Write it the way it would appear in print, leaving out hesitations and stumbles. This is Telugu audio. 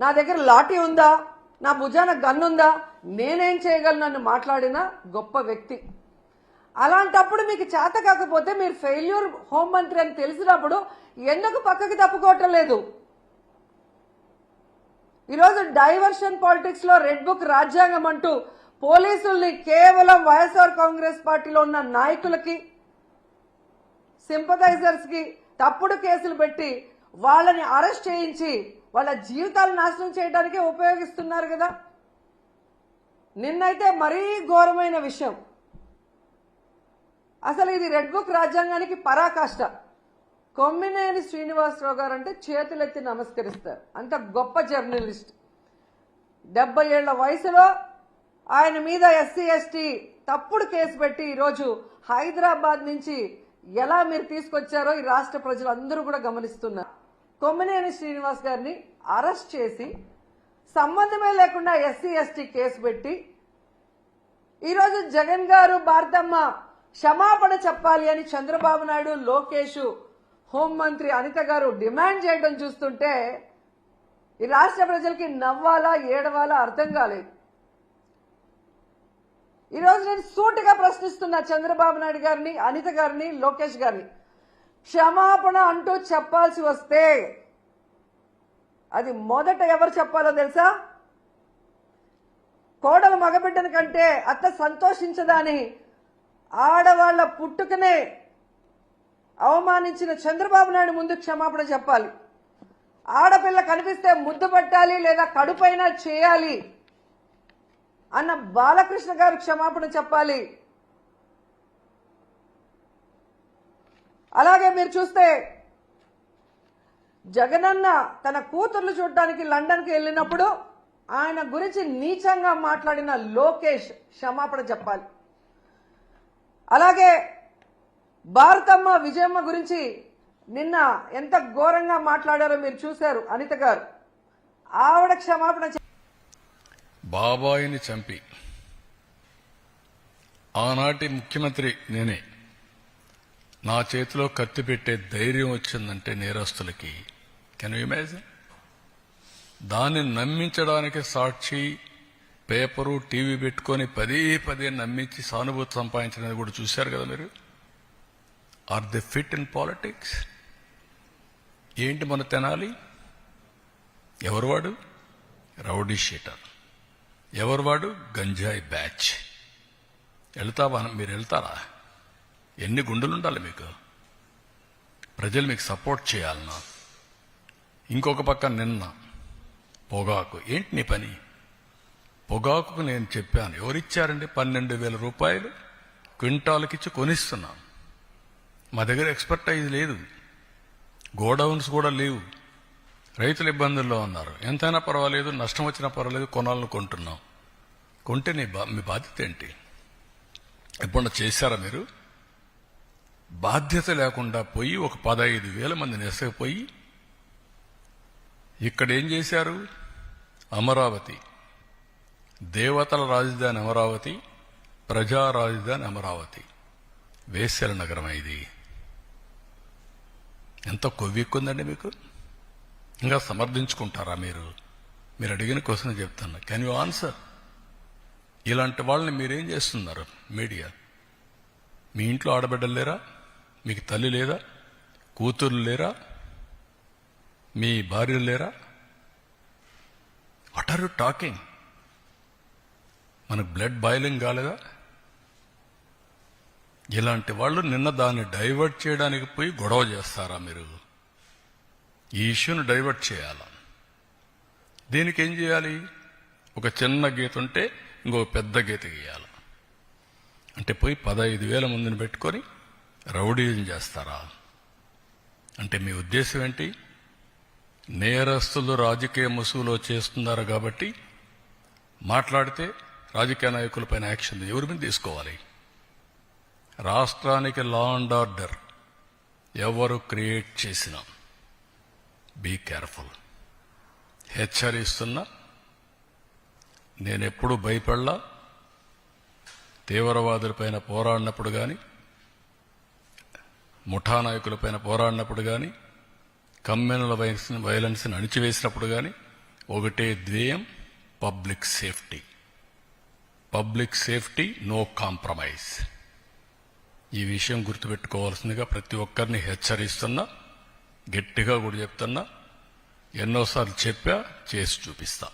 నా దగ్గర లాఠీ ఉందా, నా భుజాన గన్నుందా, నేనేం చేయగలను అని మాట్లాడిన గొప్ప వ్యక్తి. అలాంటప్పుడు మీకు చేత కాకపోతే మీరు ఫెయిల్యూర్ హోంమంత్రి అని తెలిసినప్పుడు ఎందుకు పక్కకి తప్పుకోవటం లేదు? ఈరోజు డైవర్షన్ పాలిటిక్స్ లో రెడ్ బుక్ రాజ్యాంగం అంటూ పోలీసుల్ని కేవలం వైఎస్ఆర్ కాంగ్రెస్ పార్టీలో ఉన్న నాయకులకి, సింపథైజర్స్ కి తప్పుడు కేసులు పెట్టి వాళ్ళని అరెస్ట్ చేయించి వాళ్ళ జీవితాలు నాశనం చేయడానికే ఉపయోగిస్తున్నారు కదా. నిన్నైతే మరీ ఘోరమైన విషయం. అసలు ఇది రెడ్ బుక్ రాజ్యాంగానికి పరాకాష్ట. కొమ్మినేని శ్రీనివాసరావు గారు అంటే చేతులెత్తి నమస్కరిస్తారు. అంత గొప్ప జర్నలిస్ట్. 70 ఏళ్ల వయసులో ఆయన మీద ఎస్సీ ఎస్టీ తప్పుడు కేసు పెట్టి ఈరోజు హైదరాబాద్ నుంచి ఎలా మీరు తీసుకొచ్చారో ఈ రాష్ట్ర ప్రజలందరూ కూడా గమనిస్తున్నారు. కొమ్మినేని శ్రీనివాస్ గారిని అరెస్ట్ చేసి సంబంధమే లేకుండా ఎస్సీ ఎస్టీ కేసు పెట్టి ఈరోజు జగన్ గారు, భారతమ్మ క్షమాపణ చెప్పాలి అని చంద్రబాబు నాయుడు, లోకేష్, హోంమంత్రి అనిత గారు డిమాండ్ చేయడం చూస్తుంటే ఈ రాష్ట్ర ప్రజలకి నవ్వాలా ఏడవాలా అర్థం కాలేదు. ఈరోజు నేను సూటిగా ప్రశ్నిస్తున్నా చంద్రబాబు నాయుడు గారిని, అనిత గారిని, లోకేష్ గారిని. క్షమాపణ అంటూ చెప్పాల్సి వస్తే అది మొదట ఎవరు చెప్పాలో తెలుసా? కోడలు మగబిడ్డని కంటే అత్త సంతోషించదని ఆడవాళ్ల పుట్టుకనే అవమానించిన చంద్రబాబు నాయుడు ముందు క్షమాపణ చెప్పాలి. ఆడపిల్ల కనిపిస్తే ముద్దు పట్టాలి లేదా కడుపైనా చేయాలి అన్న బాలకృష్ణ గారు క్షమాపణ చెప్పాలి. అలాగే మీరు చూస్తే జగనన్న తన కూతుర్లు చూడడానికి లండన్కి వెళ్ళినప్పుడు ఆయన గురించి నీచంగా మాట్లాడిన లోకేష్ క్షమాపణ చెప్పాలి. అలాగే భారతమ్మ, విజయమ్మ గురించి నిన్న ఎంత ఘోరంగా మాట్లాడారో మీరు చూశారు. అనిత గారు ఆవిడ క్షమాపణ. బాబాయిని చంపి ఆనాటి ముఖ్యమంత్రి నేనే, నా చేతిలో కత్తి పెట్టే ధైర్యం వచ్చిందంటే నేరస్తులకి, కెన్ యూ ఇమాజిన్? దాన్ని నమ్మించడానికి సాక్షి, పేపరు, టీవీ పెట్టుకొని పదే నమ్మించి సానుభూతి సంపాదించినది కూడా చూశారు కదా మీరు. Are the fit in politics? ఏంటి మన తెనాలి? ఎవరు వాడు? Rowdy sheeter. ఎవరు వాడు? గంజాయి బ్యాచ్. వెళ్తావా? మీరు వెళ్తారా? ఎన్ని గుండెలుండాలి మీకు? ప్రజలు మీకు సపోర్ట్ చేయాలన్నా. ఇంకొక పక్క నిన్న పొగాకు. ఏంటి నీ పని? పొగాకుకు నేను చెప్పాను, ఎవరిచ్చారండి? 12,000 రూపాయలు క్వింటాల్కిచ్చి కొనిస్తున్నాం. మా దగ్గర ఎక్స్పర్టైజ్ లేదు, గోడౌన్స్ కూడా లేవు, రైతులు ఇబ్బందుల్లో ఉన్నారు. ఎంతైనా పర్వాలేదు, నష్టం వచ్చినా పర్వాలేదు, కొనాలను కొంటున్నాం. కొంటే మీ బాధ్యత ఏంటి? ఎప్పుడన్నా చేశారా మీరు? బాధ్యత లేకుండా పోయి ఒక 15,000 మందిని ఎసకపోయి ఇక్కడ ఏం చేశారు? అమరావతి, దేవతల రాజధాని అమరావతి, ప్రజా రాజధాని అమరావతి, వేశ్యల నగరం. ఇది ఎంత కొవ్వెక్కుందండి మీకు? ఇంకా సమర్థించుకుంటారా మీరు? మీరు అడిగిన క్వశ్చన్ చెప్తున్నా, కెన్ యూ ఆన్సర్? ఇలాంటి వాళ్ళని మీరేం చేస్తున్నారు? మీడియా. మీ ఇంట్లో ఆడబిడ్డలు లేరా? మీకు తల్లి లేదా? కూతుర్లు లేరా? మీ భార్యలు లేరా? What are you talking? మనకు బ్లడ్ బాయిలింగ్ కాలేదా? ఇలాంటి వాళ్ళు నిన్న దాన్ని డైవర్ట్ చేయడానికి పోయి గొడవ చేస్తారా మీరు? ఈ ఇష్యూను డైవర్ట్ చేయాలా? దీనికి ఏం చేయాలి? ఒక చిన్న గీత ఉంటే ఇంకో పెద్ద గీత గీయాలి. అంటే పోయి 15,000 మందిని పెట్టుకొని రౌడీజం చేస్తారా? అంటే మీ ఉద్దేశం ఏంటి? నేరస్తులు రాజకీయ ముసుగులో చేస్తున్నారు కాబట్టి మాట్లాడితే రాజకీయ నాయకులపైన యాక్షన్ ఎవరి మీద తీసుకోవాలి? రాష్ట్రానికి లా అండ్ ఆర్డర్ ఎవరు క్రియేట్ చేసినా బీ కేర్ఫుల్. హెచ్చరిస్తున్నా. నేనెప్పుడు భయపడలా. తీవ్రవాదులపైన పోరాడినప్పుడు కానీ, ముఠా నాయకులపైన పోరాడినప్పుడు కానీ, కమ్యూనల్ వైలెన్స్ని అణిచివేసినప్పుడు కానీ ఒకటే ధ్యేయం, public safety. Public safety, no compromise. ఈ విషయం గుర్తుపెట్టుకోవాల్సిందిగా ప్రతి ఒక్కరిని హెచ్చరిస్తున్నా, గట్టిగా కూడా చెప్తున్నా. ఎన్నోసార్లు చెప్పా, చేసి చూపిస్తా.